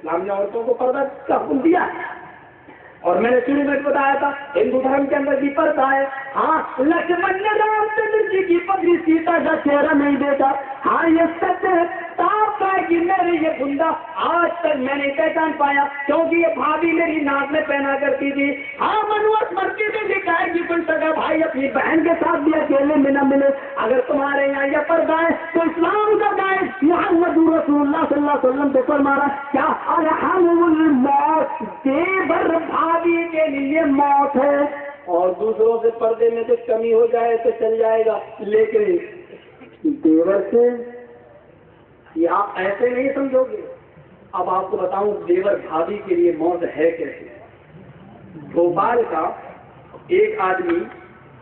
इस्लाम ने औरतों को पर्दा का हुक्म दिया है। और मैंने शुरू में बताया था हिंदू धर्म के अंदर भी पर्दा है। हाँ, लक्ष्मण ने रामचंद्र जी की पत्नी सीता का चेहरा नहीं देखा। हाँ, ये सत्य है, साफ है कि मेरे ये बुंदा आज तक मैंने पहचान पाया, क्योंकि ये भाभी मेरी नाक में पहना करती थी। हाँ, मनुष्य मरती थी शिकायत की कोई सगा भाई अपनी बहन के साथ भी अकेले में न मिले। अगर तुम्हारे यहाँ यह पर्दा है तो इस्लाम का गाय मोहम्मद रसूलुल्लाह सल्लल्लाहु अलैहि वसल्लम को फरमाना क्या अरहमुल मौत, देवर भाभी के लिए मौत है। और दूसरों से पर्दे में कुछ कमी हो जाए तो चल जाएगा, लेकिन देवर से या ऐसे नहीं समझोगे। अब आपको बताऊं देवर भाभी के लिए मौत है कैसे। भोपाल का एक आदमी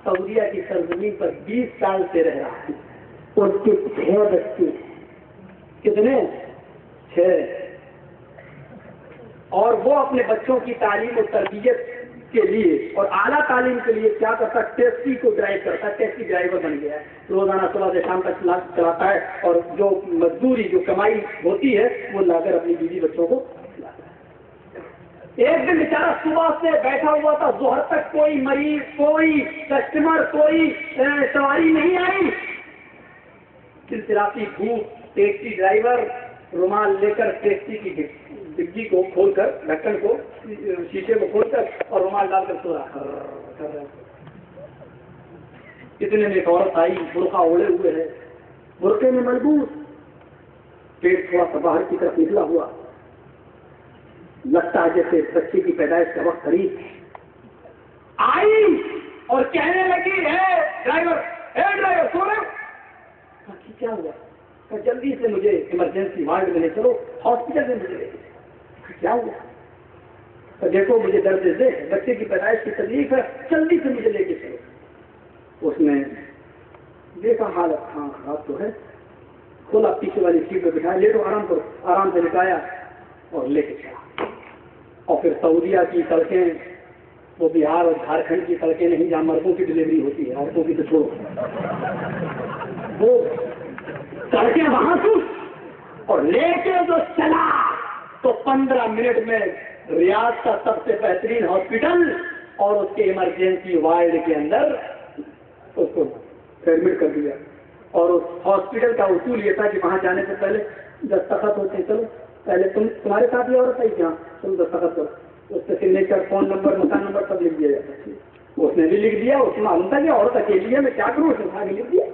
सऊदीया की सरजमीन पर 20 साल से रह रहा है, उसके 6 बच्चे। कितने? 6। और वो अपने बच्चों की तालीम और तरबियत के लिए और आला तालीम के लिए क्या करता, टैक्सी को ड्राइव करता, टैक्सी ड्राइवर बन गया है। रोजाना सुबह से शाम तक चलाता है और जो मजदूरी जो कमाई होती है वो लाकर अपनी बीवी बच्चों को खिलाता है। एक दिन बेचारा सुबह से बैठा हुआ था, दोहर तक कोई मरीज, कोई कस्टमर, कोई सवारी नहीं आई। चिलचिलाती धूप, टैक्सी ड्राइवर रुमाल लेकर टैक्सी की डिग्गी को खोलकर, ढक्कन को, शीशे को खोलकर और रुमाल डालकर सो रहा कर रहा। इतने में एक औरत आई, बुर्का ओढ़े हुए है, बुर्के में मलबूस, पेट थोड़ा सा बाहर की तरफ निकला हुआ, लगता है जैसे बच्चे की पैदाइश का वक्त करीब। आई और कहने लगी, है ड्राइवर सो रहे हो? क्या हुआ? जल्दी से मुझे इमरजेंसी वार्ड में ले चलो, हॉस्पिटल में मुझे ले चलो। क्या हुआ? तो देखो मुझे दर्द दे, बच्चे की पैदाइश की तकलीफ है, जल्दी से मुझे लेके चलो। उसने देखा हालत हाँ खराब तो है, खोला, पीछे वाली सीट में बिठाया, लेटो आराम करो, आराम से लिटाया और लेके चला। और फिर सऊदीया की सड़कें, वो बिहार और झारखंड की सड़कें नहीं जहाँ मर्दों की डिलीवरी होती है, औरतों की तो छोड़ो, वो सड़कें वहां थी। और लेके जो चला तो 15 मिनट में रियाद का सबसे बेहतरीन हॉस्पिटल और उसके इमरजेंसी वार्ड के अंदर उसको एडमिट कर दिया। और उस हॉस्पिटल का उसूल ये था कि वहां जाने से पहले दस्तखत होते, चलो पहले तुम्हारे साथ ही औरत आई, जहाँ तुम दस्तखत करो, उससे सिग्नेचर, फोन नंबर, मकान नंबर सब लिख दिया जाता। उसने भी लिख दिया, उसमें मालूम था कि औरत अकेली है, मैं क्या करूँ, उसने उठा के लिख दिया।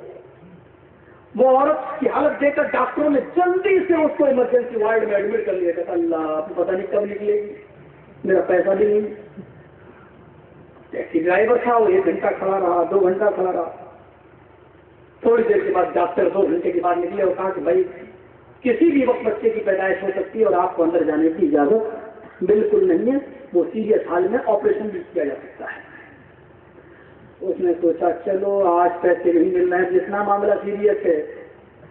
वो औरत की हालत देखकर डॉक्टरों ने जल्दी से उसको इमरजेंसी वार्ड में एडमिट कर लिया। कहता अल्लाह पता नहीं कब निकलेगी, मेरा पैसा भी नहीं। टैक्सी ड्राइवर था, वो 1 घंटा खड़ा रहा, 2 घंटा खड़ा रहा। थोड़ी देर के बाद डॉक्टर 2 घंटे के बाद निकले और कहा कि भाई किसी भी वक्त बच्चे की पैदाइश हो सकती है और आपको अंदर जाने की इजाजत बिल्कुल नहीं है, वो सीरियस हाल में ऑपरेशन भी किया जा सकता है। उसने सोचा चलो आज पैसे नहीं मिल रहे हैं, जितना मामला सीरियस है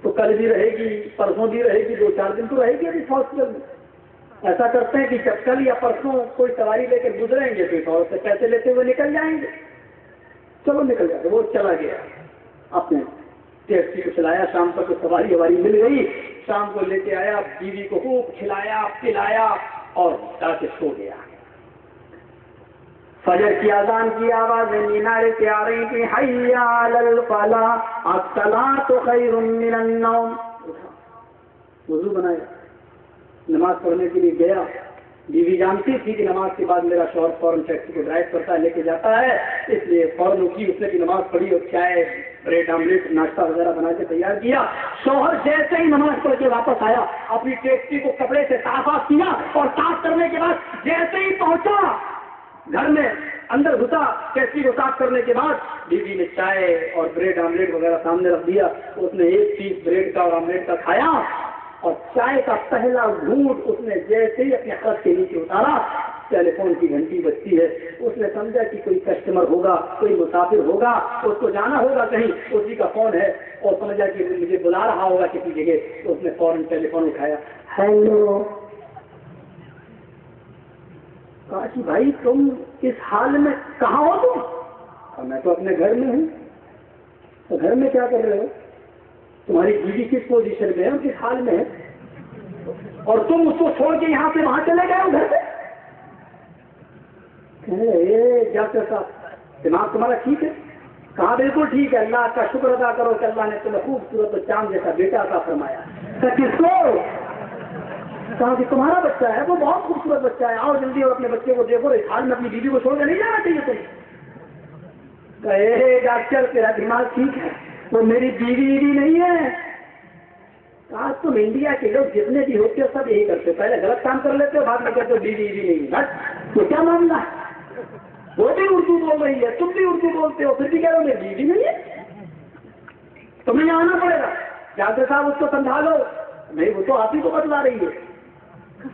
तो कल भी रहेगी, परसों भी रहेगी, 2-4 दिन तो रहेगी अभी हॉस्पिटल में। ऐसा करते हैं कि जब कल या परसों कोई सवारी लेकर गुजरेंगे तो और से पैसे लेते हुए निकल जाएंगे। चलो निकल जाए। वो चला गया, अपने टैक्सी को चलाया, शाम तक तो सवारी हवारी मिल गई, शाम को लेके आया, बीवी को खूब खिलाया पिलाया और जाके सो गया। फजर की अजान की आवाज में मीनारे पे आ रही थी, हैया अलल फलाह अस्सलातु खैरुम मिनन नौम। वुजू बनाया, नमाज पढ़ने के लिए गया। बीवी जानती थी कि नमाज के बाद मेरा शौहर फौरन टैक्सी को ड्राइव करता है, लेके जाता है, इसलिए फौरन उठी, उसने भी नमाज पढ़ी और चाय, ब्रेड आमलेट, नाश्ता वगैरह बना के तैयार किया। शौहर जैसे ही नमाज पढ़ के वापस आया, अपनी टैक्सी को कपड़े से साफ किया और साफ करने के बाद जैसे ही पहुंचा घर में, अंदर घुसा, टैक्सी को साफ करने के बाद बीवी ने चाय और ब्रेड आमलेट वगैरह सामने रख दिया। उसने एक पीस ब्रेड का और आमलेट का खाया और चाय का पहला घूंट उसने जैसे ही अपने हाथ के नीचे उतारा, टेलीफोन की घंटी बजती है। उसने समझा कि कोई कस्टमर होगा, कोई मुसाफिर होगा, उसको जाना होगा कहीं, उसी का फोन है, और समझा कि मुझे बुला रहा होगा किसी जगह। तो उसने फौरन टेलीफोन उठाया, हेलो। कहा कि भाई तुम इस हाल में कहाँ हो तुम? मैं तो अपने घर में हूँ। तो घर में क्या कर रहे हो? तुम्हारी बीवी किस पोजीशन में है और किस हाल में है? और तुम उसको छोड़ के यहाँ से वहां चले गए हो घर से। डॉक्टर साहब दिमाग तुम्हारा ठीक है? कहा बिल्कुल ठीक है, अल्लाह का शुक्र अदा करो कि अल्लाह ने तुम्हें खूबसूरत और चांद जैसा बेटा अता फरमाया। किसको? कहा कि तुम्हारा बच्चा है, वो बहुत खूबसूरत बच्चा है, आओ जल्दी और अपने बच्चे को देखो, इस हाल में अपनी बीवी को छोड़कर नहीं जाना चाहिए तुम। कहे डॉक्टर तेरा दिमाग ठीक है, वो मेरी बीवी नहीं है। आज तुम इंडिया के लोग जितने भी होते हो सब यही करते हो, पहले गलत काम कर लेते हो, बाद में कहते हो बीवी नहीं है। तो क्या मामला है? वो भी उर्दू बोल रही है, तुम भी उर्दू बोलते हो, फिर भी कह रहे हो मेरी बीवी नहीं है। तुम्हें आना पड़ेगा, डॉक्टर साहब उसको समझा लो। नहीं, वो तो आप ही को बतला रही है।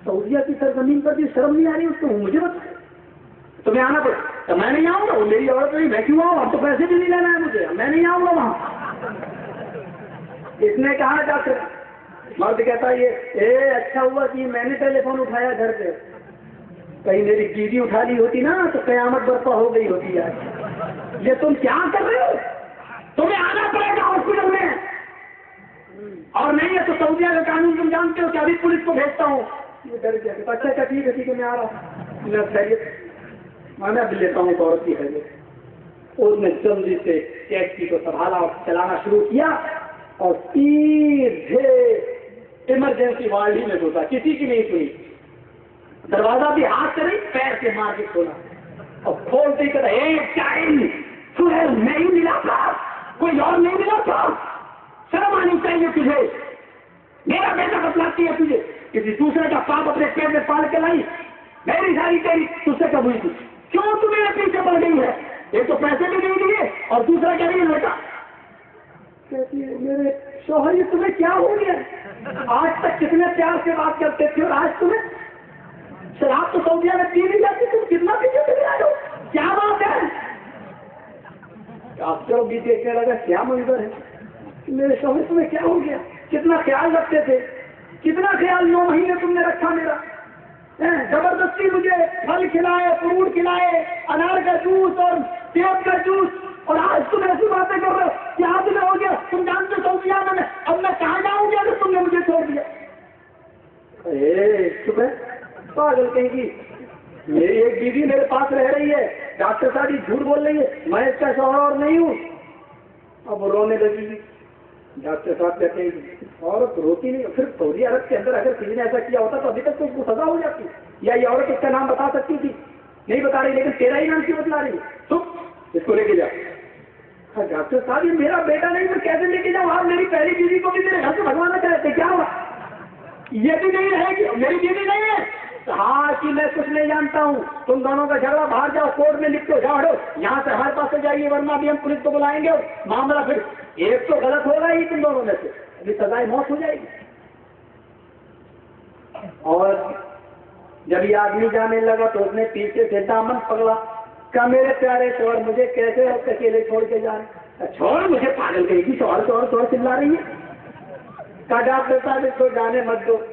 सऊदिया की सरजमीन पर भी शर्म नहीं आ रही उसको, मुझे बता तुम्हें आना पड़ेगा। तो मैं नहीं आऊंगा, वो मेरी औरत नहीं, मैं क्यों आऊँ? अब तो पैसे भी नहीं लेना है मुझे, मैं नहीं आऊंगा वहां। इसने कहा डॉक्टर, मर्द कहता ये अच्छा हुआ कि मैंने टेलीफोन उठाया घर पे, कहीं मेरी बीवी उठा ली होती ना तो कयामत बर्पा हो गई होती यार। ये तुम क्या कर रहे हो? तुम्हें आना पड़ेगा हॉस्पिटल में, और नहीं है तो सऊदिया का कानून तुम जानते हो कि अभी पुलिस को भेजता हूँ। ये डर गया। अच्छा ठीक है मैं आ रहा हूँ, मैं अब लेता हूँ औरत की है। उसने जल्दी से टैक्सी को संभाला और चलाना शुरू किया और सीधे इमरजेंसी वार्ड ही में घुसा, किसी की नहीं सुनी। दरवाजा भी हाथ से नहीं पैर से मार के खोला और खोलते ही कहता सुहेल मैं ही मिला था, कोई और नहीं मिला था, शर्म आनी चाहिए तुझे, मेरा बेटा बतलाती है तुझे, किसी दूसरे का पाप अपने पेट में पाल के लाई, मेरी सारी तेरी तुझसे कब हुई थी, क्यों तू मेरे पीछे पड़ गई है? एक तो पैसे भी नहीं दिए और दूसरा क्या नहीं लड़का। कहती है मेरे शौहर तुम्हें क्या हो गया? आज तक कितने प्यार से बात करते थे और आज तुम्हें शराब तो सऊदिया में पी नहीं जाती, तुम कितना पीछे चले आए हो, क्या बात है? डॉक्टर भी देखने लगा क्या मंजर है, मेरे शौहर तुम्हें क्या हो गया? कितना ख्याल रखते थे, कितना ख्याल 9 महीने तुमने रखा मेरा, जबरदस्ती मुझे फल खिलाए, फ्रूट खिलाए, अनार का जूस और सेब का जूस, और आज तुम ऐसी बातें कर रहे हो, क्या तुम्हें हो गया? तुम जानते हो सऊदिया में अब मैं कहाँ जाऊंगी अगर तुमने मुझे छोड़ दिया? चुप है पागल कहेंगी, मेरी एक बीवी मेरे पास रह रही है, डॉक्टर साहब झूठ बोल रही है, मैं इसका शौहर और नहीं हूँ। अब वो रोने लगी। डॉक्टर साहब कहते हैं औरत रोती नहीं, फिर सऊदी अरब के अंदर अगर किसी ने ऐसा किया होता तो अभी तक तो उसको सजा हो जाती, या ये औरत इसका नाम बता सकती थी, नहीं बता रही, लेकिन तेरा ही नाम क्यों बतला रही? चुप, इसको लेके जा। डॉक्टर साहब ये मेरा बेटा नहीं, मैं कैसे लेके जाऊँ? आप मेरी पहली बीवी को भी मेरे घर से भगवाना चाहते, क्या हुआ? ये भी नहीं रहेगी, मेरी बीवी नहीं है। हाँ कि मैं कुछ नहीं जानता हूँ, तुम दोनों का झगड़ा बाहर जाओ, कोर्ट में लिख दो, जाओ यहाँ से हर पास से जाइए, वरना भी हम पुलिस को बुलाएंगे, मामला फिर एक तो गलत होगा ही तुम दोनों में से, अभी सजाए मौत हो जाएगी। और जब ये आदमी जाने लगा तो उसने पीछे से दामन पकड़ा, क्या मेरे प्यारे शौहर मुझे कैसे और अकेले छोड़ के जा रहे? छोड़ मुझे, पागल कहेगी, शौहर शौहर शौहर चिल्ला रही है। कहा डॉक्टर साहब इसको जाने मत दो।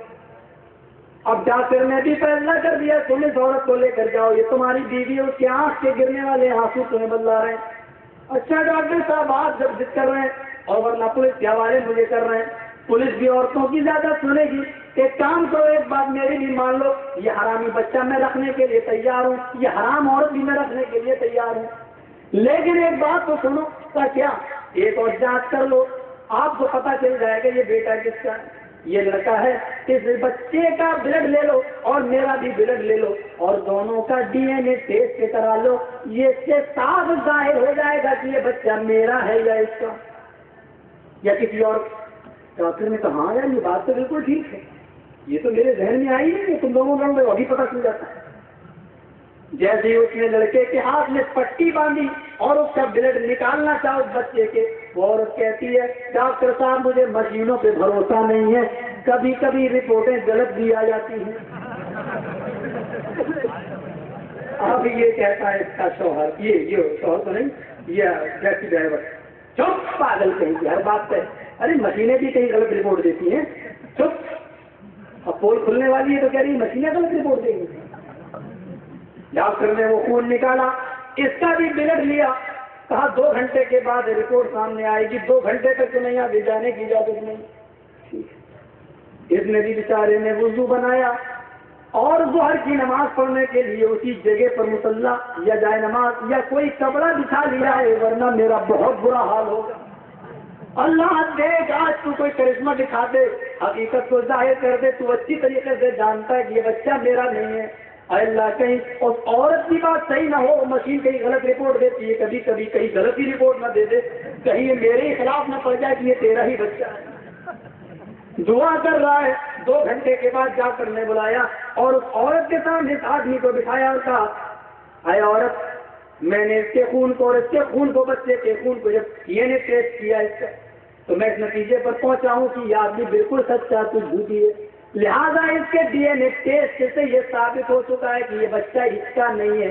अब डॉक्टर ने भी फैसला कर दिया तुम इस औरत को लेकर जाओ, ये तुम्हारी बीवी है, उसके आंख के गिरने वाले आंसू तुम्हें बदला रहे हैं। अच्छा डॉक्टर साहब आप जब जिद कर रहे हैं और वरना पुलिस के हवाले मुझे कर रहे हैं, पुलिस भी औरतों की ज्यादा सुनेगी, एक काम करो, एक बात मेरी भी मान लो, ये हरामी बच्चा मैं रखने के लिए तैयार हूँ, ये हराम औरत भी मैं रखने के लिए तैयार हूँ, लेकिन एक बात तो सुनो। क्या? एक और जांच कर लो, आपको पता चल जाएगा ये बेटा किसका है, ये लड़का है, इस बच्चे का ब्लड ले लो और मेरा भी ब्लड ले लो और दोनों का डीएनए टेस्ट करा लो, ये इससे साफ जाहिर हो जाएगा कि ये बच्चा मेरा है या इसका या किसी और। डॉक्टर ने कहा हाँ यार ये बात तो बिल्कुल ठीक है, ये तो मेरे जहन में आई नहीं, तुम दोनों लड़ रहे हो, अभी पता चल जाता है। जैसे ही उसने लड़के के हाथ में पट्टी बांधी और उसका ब्लड निकालना चाहो उस बच्चे के, वो औरत कहती है डॉक्टर साहब मुझे मशीनों पे भरोसा नहीं है, कभी कभी रिपोर्टें गलत भी आ जाती हैं। अब ये कहता है इसका शौहर, ये शौहर तो नहीं, ये टैक्सी ड्राइवर, चुप पागल कहेंगे हर बात पे, अरे मशीनें भी कहीं गलत रिपोर्ट देती हैं, चुप। अब पोल खुलने वाली है तो कह रही मशीनें गलत रिपोर्ट देंगी। डॉक्टर ने वो खून निकाला, इसका भी ब्लड लिया, कहा 2 घंटे के बाद रिपोर्ट सामने आएगी, 2 घंटे तक तो नहीं आगे जाने की इजाजत नहीं। ठीक है, इसने भी बेचारे ने वुजू बनाया और ज़ोहर की नमाज पढ़ने के लिए उसी जगह पर मुसल्ला या जाए नमाज या कोई कपड़ा बिछा लिया है, वरना मेरा बहुत बुरा हाल होगा। अल्लाह देख आज तू कोई करिश्मा दिखा दे, हकीकत को जाहिर कर दे, तू अच्छी तरीके से जानता है कि ये बच्चा मेरा नहीं है। अल्लाह कहीं उस औरत की बात सही ना हो, मशीन कहीं गलत रिपोर्ट देती है, कभी कभी कहीं गलत ही रिपोर्ट ना दे दे, कहीं ये मेरे ही खिलाफ ना पड़ जाए कि ये तेरा ही बच्चा है। दुआ कर रहा है। 2 घंटे के बाद जाकर ने बुलाया और उस औरत के सामने इस आदमी को बिठाया और कहा, अरे औरत, मैंने इसके खून को और इसके खून को, बच्चे के खून को जब डीएनए टेस्ट किया इसका, तो मैं इस नतीजे पर पहुंचा हूं कि ये आदमी बिल्कुल सच्चा, कुछ झूठी है। लिहाजा इसके डीएनए टेस्ट से ये साबित हो चुका है कि ये बच्चा इसका नहीं है,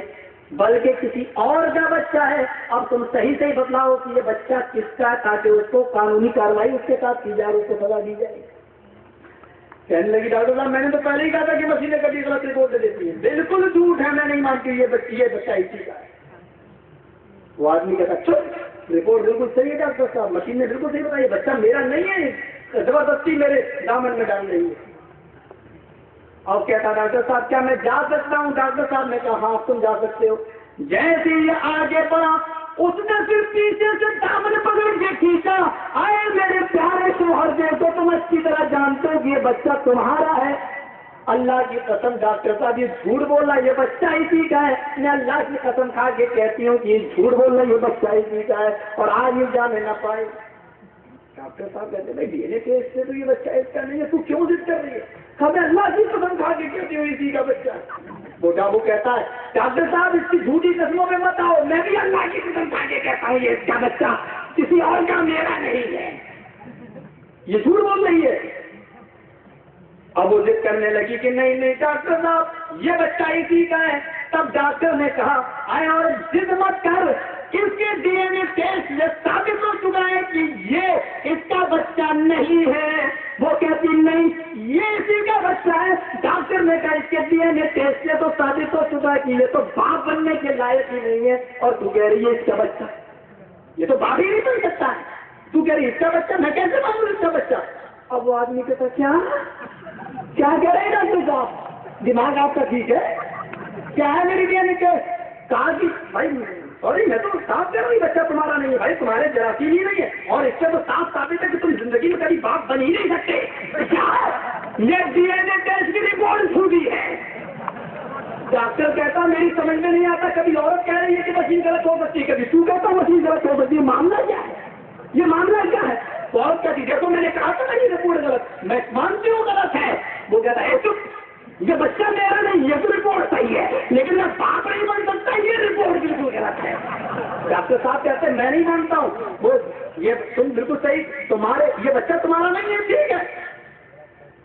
बल्कि किसी और का बच्चा है। अब तुम सही सही बतलाओ कि ये बच्चा किसका, ताकि उसको कानूनी कार्रवाई उसके साथ की जाए, उसको सजा दी जाए। कहने लगी, डॉक्टर साहब मैंने तो पहले ही कहा था कि मशीनें कभी गलत रिपोर्ट दे देती है। बिल्कुल झूठ है, मैं नहीं मानती ये बच्चा इसी का है। वो आदमी कहता, चुप, रिपोर्ट बिल्कुल सही है डॉक्टर साहब, मशीन ने बिल्कुल सही बताया, बच्चा मेरा नहीं है, जबरदस्ती मेरे दामन में डाल रही है। और कहता, डॉक्टर साहब क्या मैं जा सकता हूँ? डॉक्टर साहब ने कहा, हाँ तुम जा सकते हो। जैसे ये आगे बढ़ा, उसने फिर पीछे से दामन पकड़ के खींचा। आए मेरे प्यारे शोहर, देखो तुम अच्छी तरह जानते हो कि ये बच्चा तुम्हारा है। अल्लाह की कसम डॉक्टर साहब ये झूठ बोल रहा है, ये बच्चा इसी का है। मैं अल्लाह की कसम खा के कहती हूँ कि ये झूठ बोल रहा है, ये बच्चा इसी का है और आज ये जाने न पाए। डॉक्टर साहब कहते, भाई डीएनए टेस्ट से तो ये बच्चा इसका नहीं है, तू क्यों जिद कर रही है? मैं अल्लाह की कसम खा के कहती हूँ इसी का बच्चा। वो कहता है, डॉक्टर साहब इसकी झूठी कसमों में मत आओ, मैं भी अल्लाह की कसम खा के कहता हूँ ये इसका बच्चा किसी और का मेरा नहीं है, ये झूठ बोल रही है। अब वो जिद करने लगी कि नहीं नहीं डॉक्टर साहब ये बच्चा इसी का है। तब डॉक्टर ने कहा, आए और जिद मत कर, इसके डीएनए टेस्ट में साबित हो चुका है कि ये इसका बच्चा नहीं है। वो कहती नहीं ये इसी का बच्चा है। डॉक्टर ने कहा इसके डीएनए टेस्ट से तो साबित हो चुका है कि ये तो बाप बनने के लायक ही नहीं है, और तू कह रही है इसका बच्चा, ये तो बाप ही नहीं बन सकता है, तू कह रही इसका बच्चा, मैं कैसे मानूं इसका बच्चा? अब वो आदमी कहता, क्या कह रहे हैं डॉक्टर साहब, दिमाग आपका ठीक है क्या है? मेरी डीएनए टेस्ट कहा कि भाई सॉरी मैं तो साफ कह रहा हूँ बच्चा तुम्हारा नहीं है, भाई तुम्हारे जरासीम ही नहीं है, और इससे तो साफ साबित है कि तुम जिंदगी में कभी बाप बन ही नहीं सकते। क्या ये डीएनए टेस्ट की रिपोर्ट छूटी है? डॉक्टर कहता मेरी समझ में नहीं आता, कभी औरत कह रही है कि मशीन गलत हो सकती है, कभी तू कहता मशीन गलत हो सकती है, मामला क्या है? ये मामला क्या है? औरत कहती देखो मैंने कहा था ना ये रिपोर्ट गलत, मैं मानती हूँ गलत है। वो कहता है चुप, ये बच्चा मेरा नहीं, ये तो रिपोर्ट सही है, लेकिन मैं बाप नहीं बन सकता, ये रिपोर्ट बिल्कुल गलत है। डॉक्टर साहब कहते हैं मैं नहीं मानता हूँ, वो ये तुम बिल्कुल सही, तुम्हारे ये बच्चा तुम्हारा नहीं है, ठीक है।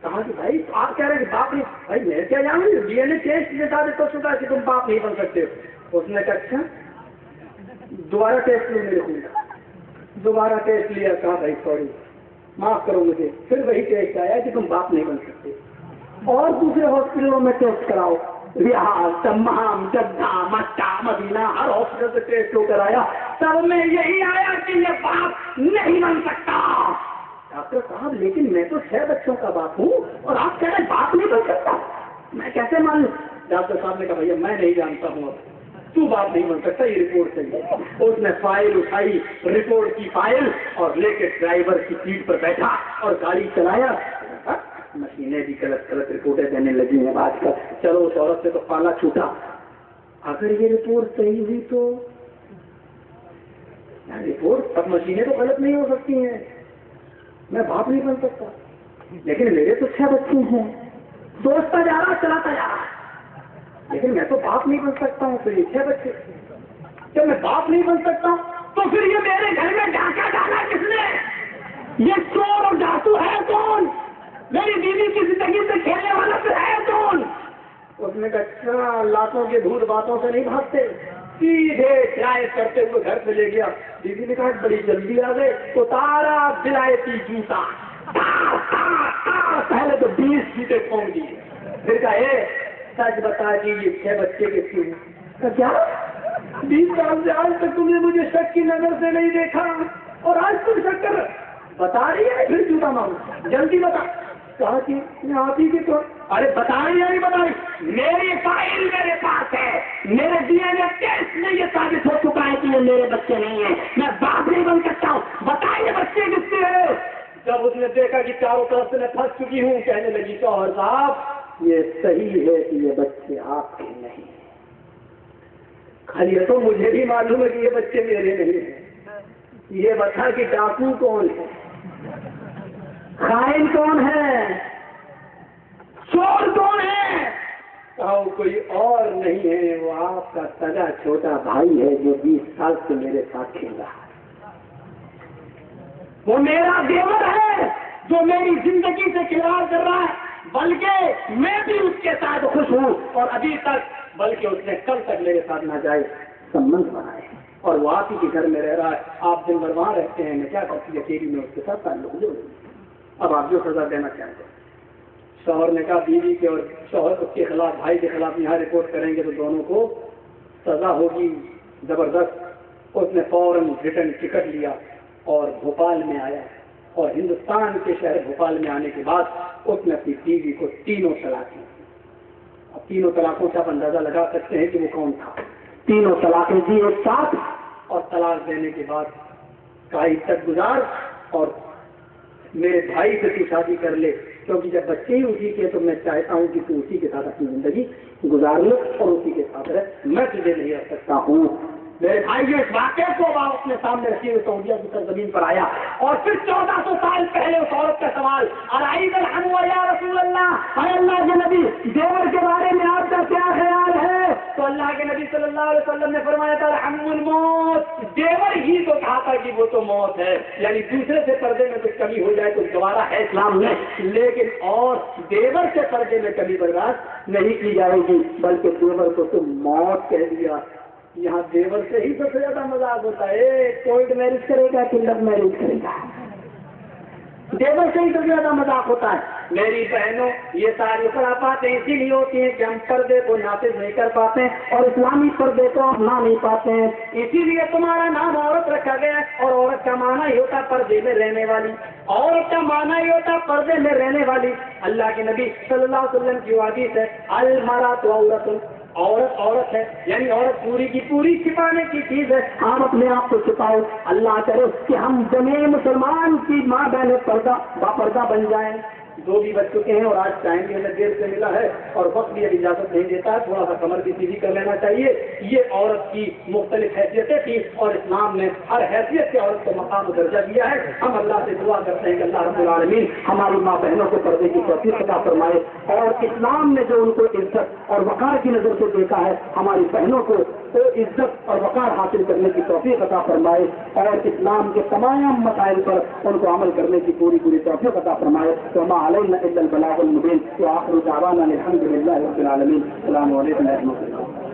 कहा कि भाई आप कह रहे हैं कि बाप नहीं, भाई मैं क्या जानूँ, डीएनए टेस्ट के साथ हो चुका है कि तुम बाप नहीं बन सकते हो। उसने कहा अच्छा दोबारा टेस्ट लो मेरे को। दोबारा टेस्ट लिया, कहा भाई सॉरी माफ करो मुझे, फिर वही टेस्ट आया कि तुम बाप नहीं बन सकते, और दूसरे हॉस्पिटलों में टेस्ट कराओ, रियाज, तमाम, जद्दा, मक्का, मदीना, हर हॉस्पिटल से टेस्ट हो कराया, सब में यही आया कि ये बाप नहीं बन सकता। डॉक्टर साहब लेकिन मैं तो 6 बच्चों का बाप हूँ और आप कह रहे बाप नहीं बन सकता, मैं कैसे मानूं? डॉक्टर साहब ने कहा भैया मैं नहीं जानता हूँ, तू बाप नहीं बन सकता, ये रिपोर्ट सही है। उसने फाइल उठाई, रिपोर्ट की फाइल, और लेके ड्राइवर की सीट पर बैठा और गाड़ी चलाया। मशीनें भी गलत गलत रिपोर्टें देने लगी हैं आजकल, चलो उस औरत से तो पाला छूटा। अगर ये रिपोर्ट सही हुई तो रिपोर्ट, सब मशीनें तो गलत नहीं हो सकती हैं, मैं बाप नहीं बन सकता, लेकिन मेरे तो 6 बच्चे हैं, सोचता जा रहा चलाता जा रहा, लेकिन मैं तो बाप नहीं बन सकता हूँ, तो ये 6 बच्चे, जब मैं बाप नहीं बन सकता तो फिर ये मेरे घर में डाका डाला किसने? ये चोर और डाकू है कौन? मेरी बीवी की जिंदगी से खेलने वाला फिर है कौन? उसने कहा अच्छा लातों के भूत बातों से नहीं भागते, सीधे ड्राइव करते हुए घर से ले गया। बीवी ने कहा बड़ी जल्दी आ गए, उतारा विलायती जूता, पहले तो 20 सीटें ठोंक दी, फिर कहा सच बता कि ये 6 बच्चे किसके हैं? क्या 20 साल से आज तक तुमने मुझे शक की नजर से नहीं देखा और आज तुम शक कर बता रही है, फिर जूता मांगो, जल्दी बता। कहा कि आप ही के तो, अरे बताएं या नहीं बताएं, मेरी फाइल मेरे पास है, मेरे डीएनए टेस्ट में ये साबित हो चुका है कि ये मेरे बच्चे नहीं है, मैं बाप नहीं बन सकता हूँ, बताइए बच्चे किसके है। जब उसने देखा कि चारों तरफ से मैं फंस चुकी हूँ, कहने लगी शौहर साहब ये सही है कि ये बच्चे आपके नहीं है, खाली तो मुझे भी मालूम है कि ये बच्चे मेरे नहीं है, ये बता कि डाकू कौन है, खाइन कौन है, चोर कौन है। कहा कोई और नहीं है, वो आपका सगा छोटा भाई है जो 20 साल से मेरे साथ खेल रहा है, वो मेरा देवर है जो मेरी जिंदगी से खिलवाड़ कर रहा है, बल्कि मैं भी उसके साथ खुश हूँ और अभी तक, बल्कि उसने कल तक मेरे साथ नाजायज संबंध बनाए और वो आप ही के घर में रह रहा है, आप दिन भर वहां रहते हैं, मैं क्या करती अकेली में उसके साथ ताल्लुक जोड़ूंगी, अब आप जो सजा देना चाहते हैं। शौहर ने कहा बीवी के और शौहर उसके खिलाफ, भाई के खिलाफ यहाँ रिपोर्ट करेंगे तो दोनों को सजा होगी जबरदस्त। उसने फौरन रिटर्न टिकट लिया और भोपाल में आया और हिंदुस्तान के शहर भोपाल में आने के बाद उसने अपनी बीवी को 3 तलाक दी। अब 3 तलाकों से आप अंदाजा लगा सकते हैं कि वो कौन था। 3 तलाकें दी एक साथ और तलाक देने के बाद कहा इज्जत गुजार और मेरे भाई से तू शादी कर ले, क्योंकि जब बच्चे ही उसी के तो मैं चाहता हूँ कि तू उसी के साथ अपनी जिंदगी गुजार ले और उसी के साथ रहे, मैं तुझे नहीं रख सकता हूँ। मेरे भाई जो इस वाक्य को अपने सामने रखी हुए सऊदिया की सरजमीन पर आया और फिर 1400 साल पहले उस औरत का सवाल, या रसूल अल्लाह, अल्लाह के नबी देवर के बारे में आपका क्या ख्याल है। तो अल्लाह के नबी सल्लल्लाहु अलैहि वसल्लम ने फरमाया था रहमुल मौत, देवर ही तो कहा था कि वो तो मौत है, यानी दूसरे से पर्दे में कुछ कमी हो जाए तो गवारा है इस्लाम में, लेकिन और देवर से पर्दे में कमी बर्दाश्त नहीं की जाएगी, बल्कि देवर को तो मौत कह दिया। यहाँ देवर से ही सबसे ज्यादा मजाक होता है, कोर्ट मैरिज करेगा कि लव मैरिज करेगा, देवर से ही सबसे ज्यादा मजाक होता है। मेरी बहनों ये सारी खुराफातें इसीलिए होती हैं कि हम पर्दे को नाफिज नहीं कर पाते और इस्लामी पर्दे को अपना नहीं पाते हैं, इसीलिए तुम्हारा नाम औरत रखा गया और औरत का माना ही होता पर्दे में रहने वाली, औरत का माना ही होता पर्दे में रहने वाली। अल्लाह के नबी सल्लल्लाहु अलैहि वसल्लम की हदीस है अल मरातु औरतुन, औरत औरत है, यानी औरत पूरी की पूरी छिपाने की चीज है, आप अपने आप को छिपाओ। अल्लाह करे कि हम जमीन मुसलमान की माँ बहन पर्दा बन जाएं। 2 भी बच चुके हैं और आज टाइम भी हमें देर से मिला है और वक्त भी अभी इजाजत नहीं देता है, थोड़ा सा कमर भी सीधी कर लेना चाहिए। ये औरत की मुख्तलिफ हैसियतें थी और इस्लाम ने हर हैसियत से औरत को मकाम दर्जा दिया है। हम अल्लाह से दुआ करते हैं कि अल्लाह रब्बुल आलमीन हमारी माँ बहनों को पर्दे की तौफीक अता फरमाए और इस्लाम ने जो उनको इज्जत और वकार की नजर से देखा है, हमारी बहनों को तो इज्जत और वकार हासिल करने की तौफीक अता फरमाए और इस्लाम के तमाम मसाइल पर उनको अमल करने की पूरी तौफीक अता फरमाए। तो अलैना इल्लल बलागुल मुबीन व आखिरु दावाना अल्हम्दुलिल्लाहि रब्बिल आलमीन। अस्सलामु अलैकुम व रहमतुल्लाह।